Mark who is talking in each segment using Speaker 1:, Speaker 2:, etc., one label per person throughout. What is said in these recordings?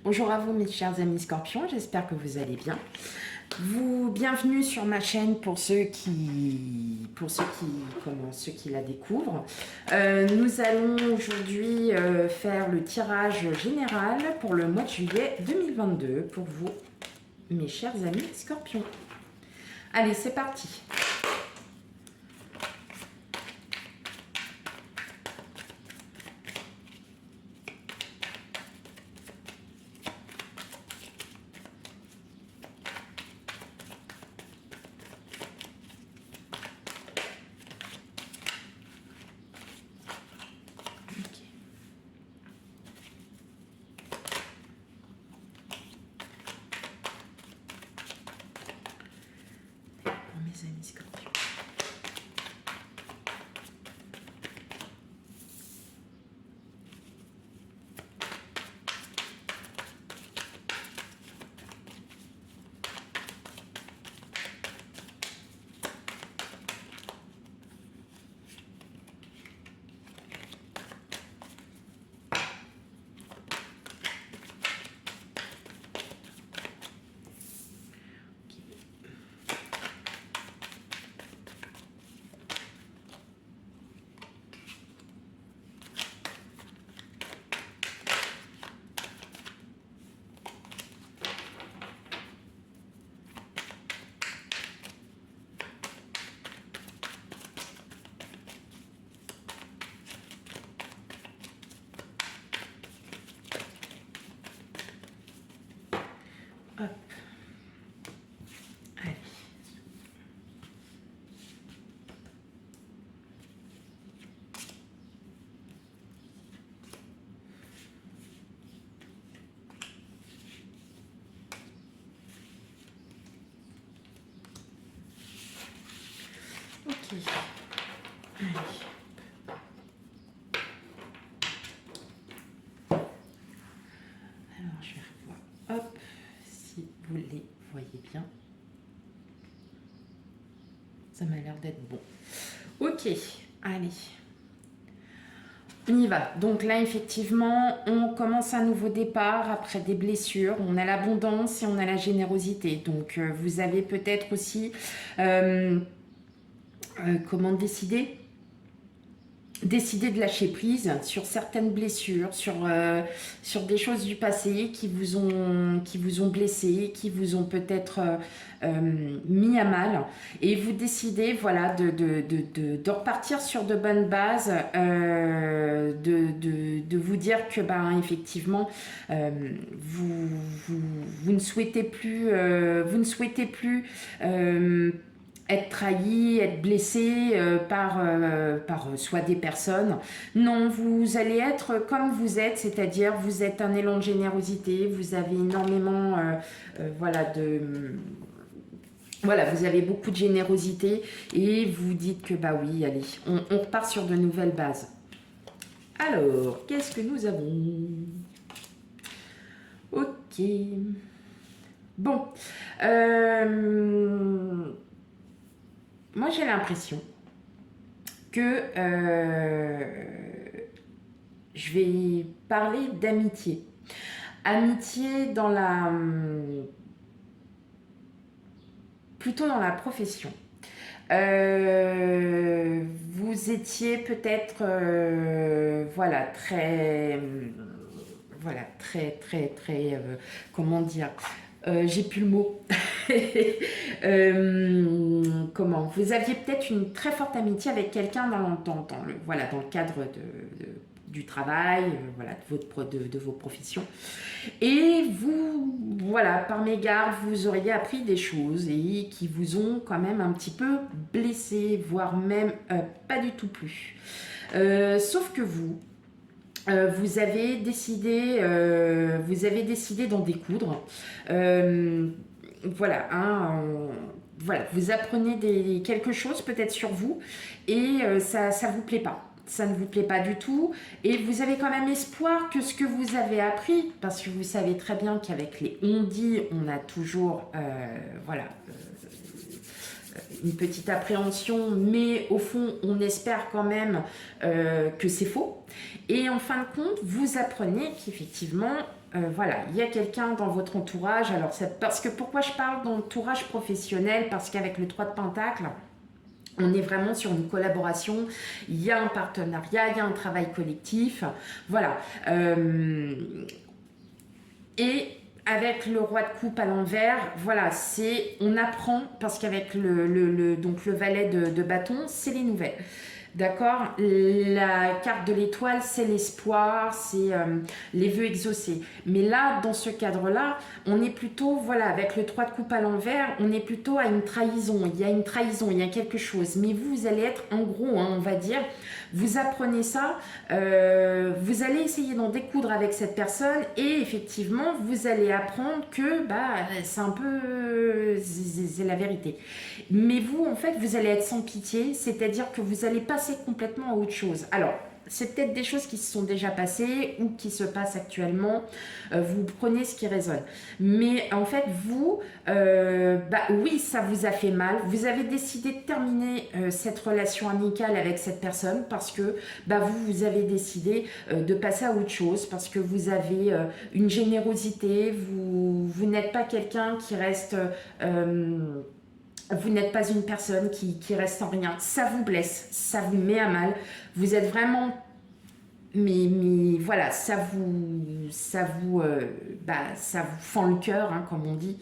Speaker 1: Bonjour à vous mes chers amis scorpions, j'espère que vous allez bien. Bienvenue sur ma chaîne pour ceux qui la découvrent. Nous allons aujourd'hui faire le tirage général pour le mois de juillet 2022 pour vous, mes chers amis scorpions. Allez, c'est parti. Mes amis scorpions. Hop. Allez. Ok. Allez. Alors, je vais revoir. Hop. Si vous les voyez bien. Ça m'a l'air d'être bon. Ok, allez. On y va. Donc là, effectivement, on commence un nouveau départ après des blessures. On a l'abondance et on a la générosité. Donc, vous avez peut-être aussi... comment décider de lâcher prise sur certaines blessures, sur des choses du passé qui vous ont blessé, qui vous ont peut-être mis à mal, et vous décidez voilà de repartir sur de bonnes bases, de vous dire que ben effectivement vous ne souhaitez plus être trahi, être blessé par soit des personnes. Non, vous allez être comme vous êtes, c'est-à-dire vous êtes un élan de générosité, vous avez énormément vous avez beaucoup de générosité et vous dites que bah oui, allez, on repart sur de nouvelles bases. Alors, qu'est-ce que nous avons? Ok. Bon. Moi, j'ai l'impression que je vais parler d'amitié. Amitié dans plutôt dans la profession. Vous étiez peut-être très comment dire, j'ai plus le mot. Comment vous aviez peut-être une très forte amitié avec quelqu'un dans le cadre du travail, de vos professions, et vous, voilà, par mégarde, vous auriez appris des choses et qui vous ont quand même un petit peu blessé, voire même pas du tout plu. Sauf que vous avez décidé d'en découdre. Vous apprenez quelque chose peut-être sur vous et ça vous plaît pas. Ça ne vous plaît pas du tout et vous avez quand même espoir que ce que vous avez appris, parce que vous savez très bien qu'avec les on-dit, on a toujours une petite appréhension, mais au fond, on espère quand même que c'est faux. Et en fin de compte, vous apprenez qu'effectivement, voilà, il y a quelqu'un dans votre entourage. Alors, parce que pourquoi je parle d'entourage professionnel? Parce qu'avec le 3 de Pentacle, on est vraiment sur une collaboration, il y a un partenariat, il y a un travail collectif, voilà. Et avec le roi de coupe à l'envers, voilà, on apprend, parce qu'avec donc le valet de bâton, c'est les nouvelles. D'accord. La carte de l'étoile, c'est l'espoir, c'est les vœux exaucés. Mais là, dans ce cadre-là, on est plutôt, voilà, avec le 3 de coupe à l'envers, on est plutôt à une trahison. Il y a une trahison, il y a quelque chose. Mais vous allez être, en gros, hein, on va dire, vous apprenez ça, vous allez essayer d'en découdre avec cette personne et effectivement, vous allez apprendre que c'est un peu... c'est la vérité. Mais vous, en fait, vous allez être sans pitié, c'est-à-dire que vous allez passer complètement à autre chose. Alors, c'est peut-être des choses qui se sont déjà passées ou qui se passent actuellement. Vous prenez ce qui résonne. Mais en fait, vous, oui, ça vous a fait mal. Vous avez décidé de terminer cette relation amicale avec cette personne parce que vous avez décidé de passer à autre chose, parce que vous avez une générosité, vous n'êtes pas quelqu'un qui reste... vous n'êtes pas une personne qui reste sans rien. Ça vous blesse, ça vous met à mal. Vous êtes vraiment... Mais voilà, ça vous fend le cœur, hein, comme on dit.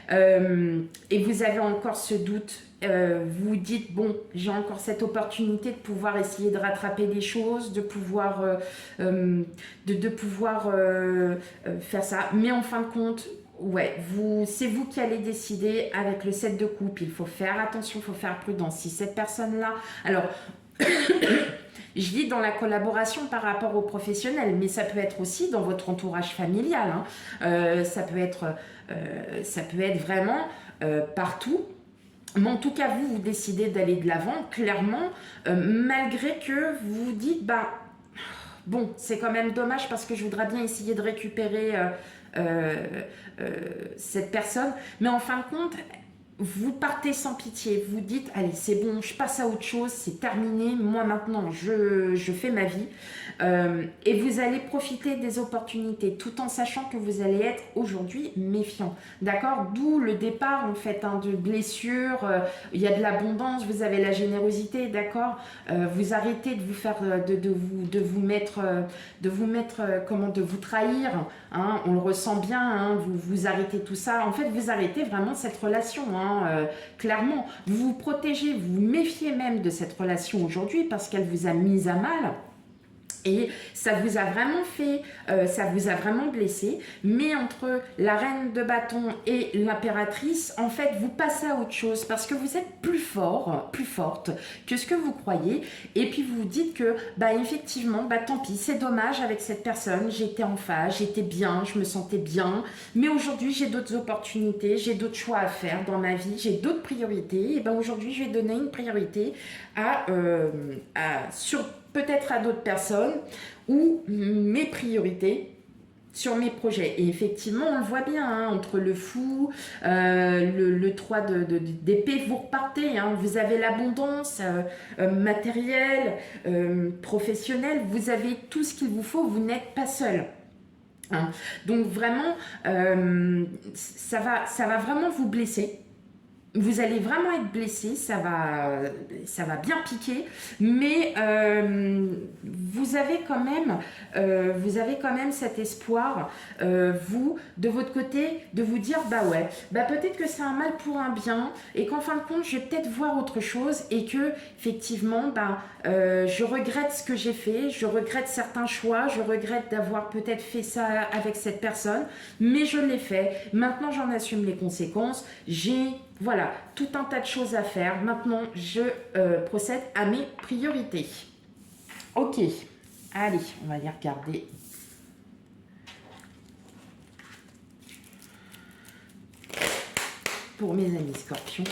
Speaker 1: Et vous avez encore ce doute. Vous vous dites, bon, j'ai encore cette opportunité de pouvoir essayer de rattraper les choses, de pouvoir, faire ça. Mais en fin de compte... Ouais, c'est vous qui allez décider avec le 7 de coupe. Il faut faire attention, il faut faire prudence. Si cette personne-là... Alors, je dis dans la collaboration par rapport aux professionnels, mais ça peut être aussi dans votre entourage familial. Hein. Ça peut être vraiment partout. Mais en tout cas, vous décidez d'aller de l'avant, clairement, malgré que vous vous dites, bon, c'est quand même dommage parce que je voudrais bien essayer de récupérer... cette personne, mais en fin de compte, vous partez sans pitié, vous dites, allez, c'est bon, je passe à autre chose, c'est terminé, moi maintenant, je fais ma vie. Et vous allez profiter des opportunités, tout en sachant que vous allez être aujourd'hui méfiant. D'accord? D'où le départ, en fait, hein, de blessures, il y a de l'abondance, vous avez la générosité, d'accord? Vous arrêtez de vous faire, de vous trahir, hein, on le ressent bien, hein, vous arrêtez tout ça. En fait, vous arrêtez vraiment cette relation, hein, clairement. Vous vous protégez, vous vous méfiez même de cette relation aujourd'hui parce qu'elle vous a mis à mal. Et ça vous a vraiment fait, ça vous a vraiment blessé. Mais entre la reine de bâton et l'impératrice, en fait, vous passez à autre chose parce que vous êtes plus fort, plus forte que ce que vous croyez. Et puis vous vous dites que, effectivement, tant pis, c'est dommage avec cette personne. J'étais en phase, j'étais bien, je me sentais bien. Mais aujourd'hui, j'ai d'autres opportunités, j'ai d'autres choix à faire dans ma vie, j'ai d'autres priorités. Et aujourd'hui, je vais donner une priorité peut-être à d'autres personnes ou mes priorités sur mes projets. Et effectivement, on le voit bien, hein, entre le fou, le 3 d'épée, vous repartez, hein, vous avez l'abondance matérielle, professionnelle, vous avez tout ce qu'il vous faut, vous n'êtes pas seul. Hein. Donc vraiment, ça va vraiment vous blesser. Vous allez vraiment être blessé, ça va bien piquer, mais vous avez quand même cet espoir, vous, de votre côté, de vous dire, peut-être que c'est un mal pour un bien, et qu'en fin de compte, je vais peut-être voir autre chose, et que, effectivement, je regrette ce que j'ai fait, je regrette certains choix, je regrette d'avoir peut-être fait ça avec cette personne, mais je l'ai fait, maintenant j'en assume les conséquences, voilà, tout un tas de choses à faire. Maintenant, je procède à mes priorités. Ok, allez, on va y regarder. Pour mes amis scorpions.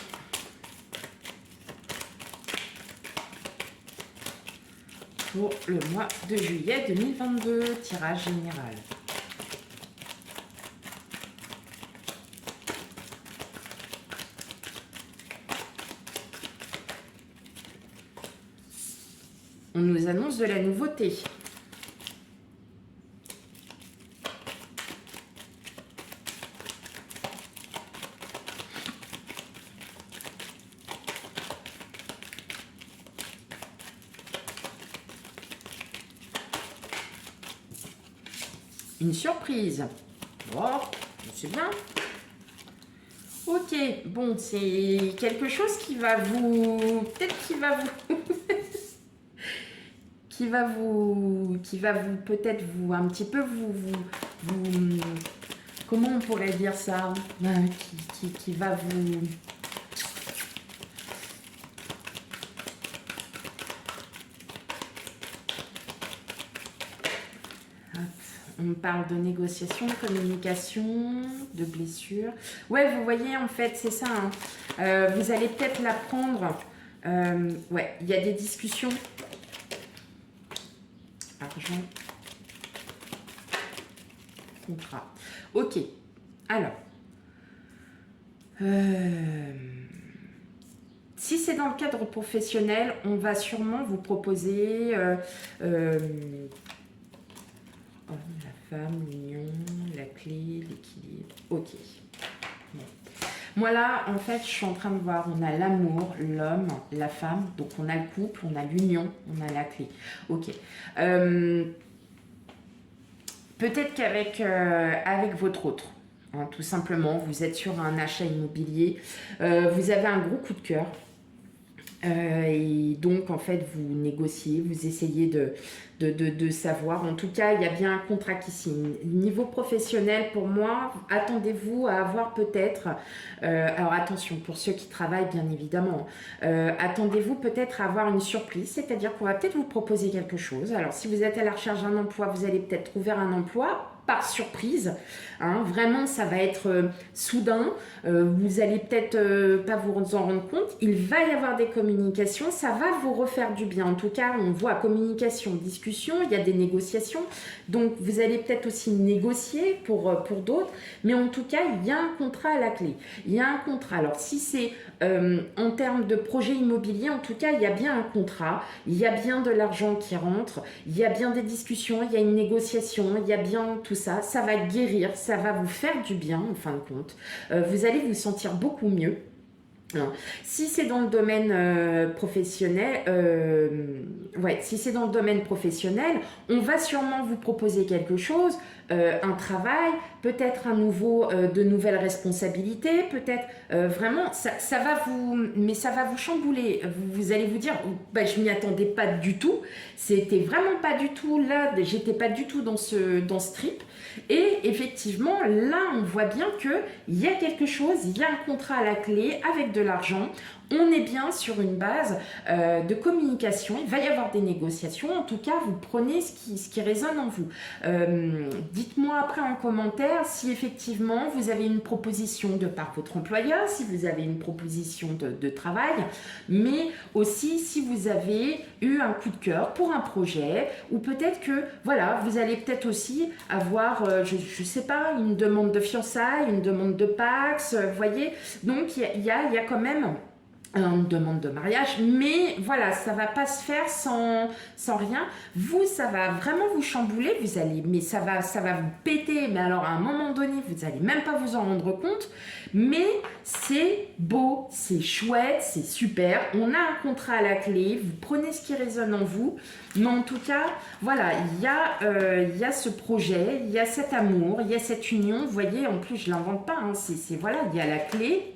Speaker 1: Pour le mois de juillet 2022, tirage général. on nous annonce de la nouveauté. Une surprise. Oh, c'est bien. Ok, bon, c'est quelque chose qui va vous... Peut-être qui va vous... qui va vous peut-être vous un petit peu vous comment on pourrait dire ça, qui va vous on parle de négociation, de communication, de blessure. Ouais, vous voyez, en fait, c'est ça. Hein. Vous allez peut-être l'apprendre. Ouais, il y a des discussions. Argent. Contrat. Ok. Alors. Si c'est dans le cadre professionnel, on va sûrement vous proposer la femme, l'union, la clé, l'équilibre. Ok. Bon. Moi là, en fait, je suis en train de voir, on a l'amour, l'homme, la femme, donc on a le couple, on a l'union, on a la clé. Ok. Peut-être qu'avec avec votre autre, hein, tout simplement, vous êtes sur un achat immobilier, vous avez un gros coup de cœur. Et donc, en fait, vous négociez, vous essayez de savoir. En tout cas, il y a bien un contrat qui signe. Niveau professionnel, pour moi, attendez-vous à avoir peut-être... alors, attention, pour ceux qui travaillent, bien évidemment. Attendez-vous peut-être à avoir une surprise, c'est-à-dire qu'on va peut-être vous proposer quelque chose. Alors, si vous êtes à la recherche d'un emploi, vous allez peut-être trouver un emploi par surprise. Hein, vraiment, ça va être soudain. Vous allez peut-être pas vous en rendre compte. Il va y avoir des communications. Ça va vous refaire du bien. En tout cas, on voit communication, discussion. Il y a des négociations. Donc, vous allez peut-être aussi négocier pour d'autres. Mais en tout cas, il y a un contrat à la clé. Il y a un contrat. Alors, si c'est en termes de projet immobilier, en tout cas, il y a bien un contrat. Il y a bien de l'argent qui rentre. Il y a bien des discussions. Il y a une négociation. Il y a bien tout ça. Ça va guérir. Ça va vous faire du bien, en fin de compte. Vous allez vous sentir beaucoup mieux. Alors, si c'est dans le domaine professionnel, si c'est dans le domaine professionnel, on va sûrement vous proposer quelque chose, un travail, peut-être de nouvelles responsabilités, peut-être vraiment, ça va vous chambouler. Vous allez vous dire, bah, je m'y attendais pas du tout, c'était vraiment pas du tout là, j'étais pas du tout dans ce trip. Et effectivement, là, on voit bien qu'il y a quelque chose, il y a un contrat à la clé avec de l'argent. On est bien sur une base de communication. Il va y avoir des négociations. En tout cas, vous prenez ce qui résonne en vous. Dites-moi après en commentaire si effectivement vous avez une proposition de par votre employeur, si vous avez une proposition de travail, mais aussi si vous avez eu un coup de cœur pour un projet, ou peut-être que voilà, vous allez peut-être aussi avoir, je ne sais pas, une demande de fiançailles, une demande de Pacs, vous voyez. Donc il y a quand même une demande de mariage, mais voilà, ça va pas se faire sans rien. Vous, ça va vraiment vous chambouler, mais ça va vous péter, mais alors à un moment donné, vous allez même pas vous en rendre compte, mais c'est beau, c'est chouette, c'est super, on a un contrat à la clé, vous prenez ce qui résonne en vous, mais en tout cas, voilà, il y a ce projet, il y a cet amour, il y a cette union, vous voyez, en plus, je l'invente pas, hein, voilà, il y a la clé,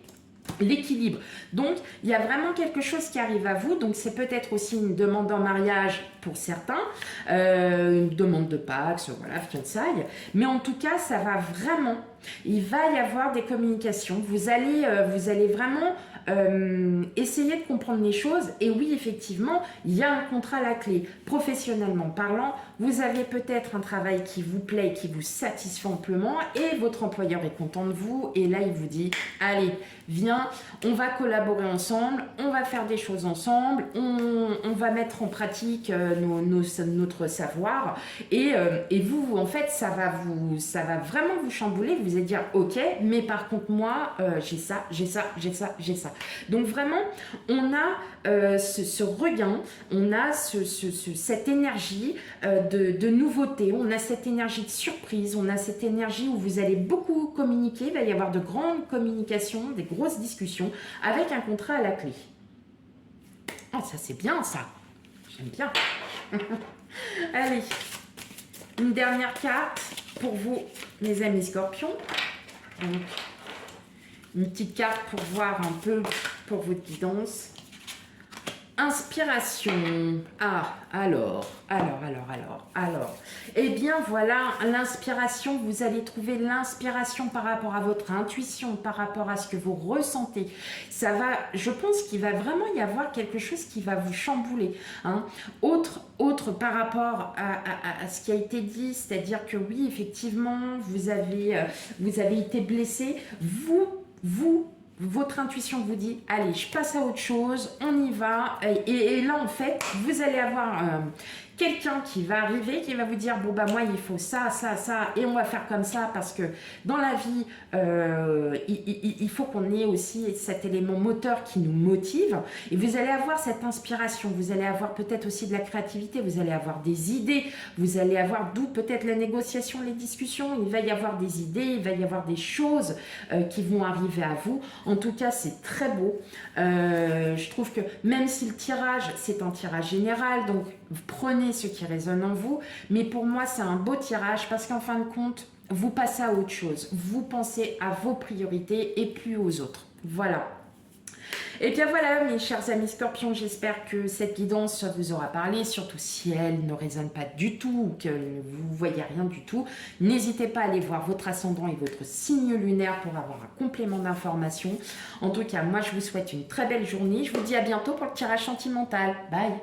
Speaker 1: l'équilibre. Donc, il y a vraiment quelque chose qui arrive à vous. Donc, c'est peut-être aussi une demande en mariage pour certains, une demande de Pacs, voilà, fiançailles. Mais en tout cas, ça va vraiment, il va y avoir des communications. Vous allez vraiment essayer de comprendre les choses. Et oui, effectivement, il y a un contrat à la clé. Professionnellement parlant, vous avez peut-être un travail qui vous plaît, qui vous satisfait amplement et votre employeur est content de vous. Et là, il vous dit, allez, viens, on va collaborer ensemble, on va faire des choses ensemble, on va mettre en pratique notre savoir. Et vous, en fait, ça va vraiment vous chambouler. Vous allez dire, ok, mais par contre, moi, j'ai ça. ça. Donc vraiment, on a ce regain, on a cette énergie de nouveauté, on a cette énergie de surprise, on a cette énergie où vous allez beaucoup communiquer, il va y avoir de grandes communications, des grosses discussions avec un contrat à la clé. Ah, ça c'est bien ça, j'aime bien. Allez, une dernière carte pour vous, mes amis scorpions. Donc, une petite carte pour voir un peu pour votre guidance. Inspiration. Ah, alors. Eh bien, voilà, l'inspiration, vous allez trouver l'inspiration par rapport à votre intuition, par rapport à ce que vous ressentez. Ça va, je pense qu'il va vraiment y avoir quelque chose qui va vous chambouler. Hein. Autre par rapport à ce qui a été dit, c'est-à-dire que oui, effectivement, vous avez été blessé. Votre intuition vous dit, allez, je passe à autre chose, on y va. Et là, en fait, vous allez avoir quelqu'un qui va arriver, qui va vous dire, bon, bah moi, il faut ça, et on va faire comme ça, parce que dans la vie, il faut qu'on ait aussi cet élément moteur qui nous motive. Et vous allez avoir cette inspiration, vous allez avoir peut-être aussi de la créativité, vous allez avoir des idées, vous allez avoir d'où peut-être la négociation, les discussions, il va y avoir des idées, il va y avoir des choses qui vont arriver à vous. En tout cas, c'est très beau. Je trouve que même si le tirage, c'est un tirage général, donc prenez ce qui résonne en vous, mais pour moi, c'est un beau tirage parce qu'en fin de compte, vous passez à autre chose. Vous pensez à vos priorités et plus aux autres. Voilà. Et bien voilà, mes chers amis scorpions, j'espère que cette guidance vous aura parlé, surtout si elle ne résonne pas du tout ou que vous ne voyez rien du tout. N'hésitez pas à aller voir votre ascendant et votre signe lunaire pour avoir un complément d'information. En tout cas, moi, je vous souhaite une très belle journée. Je vous dis à bientôt pour le tirage sentimental. Bye!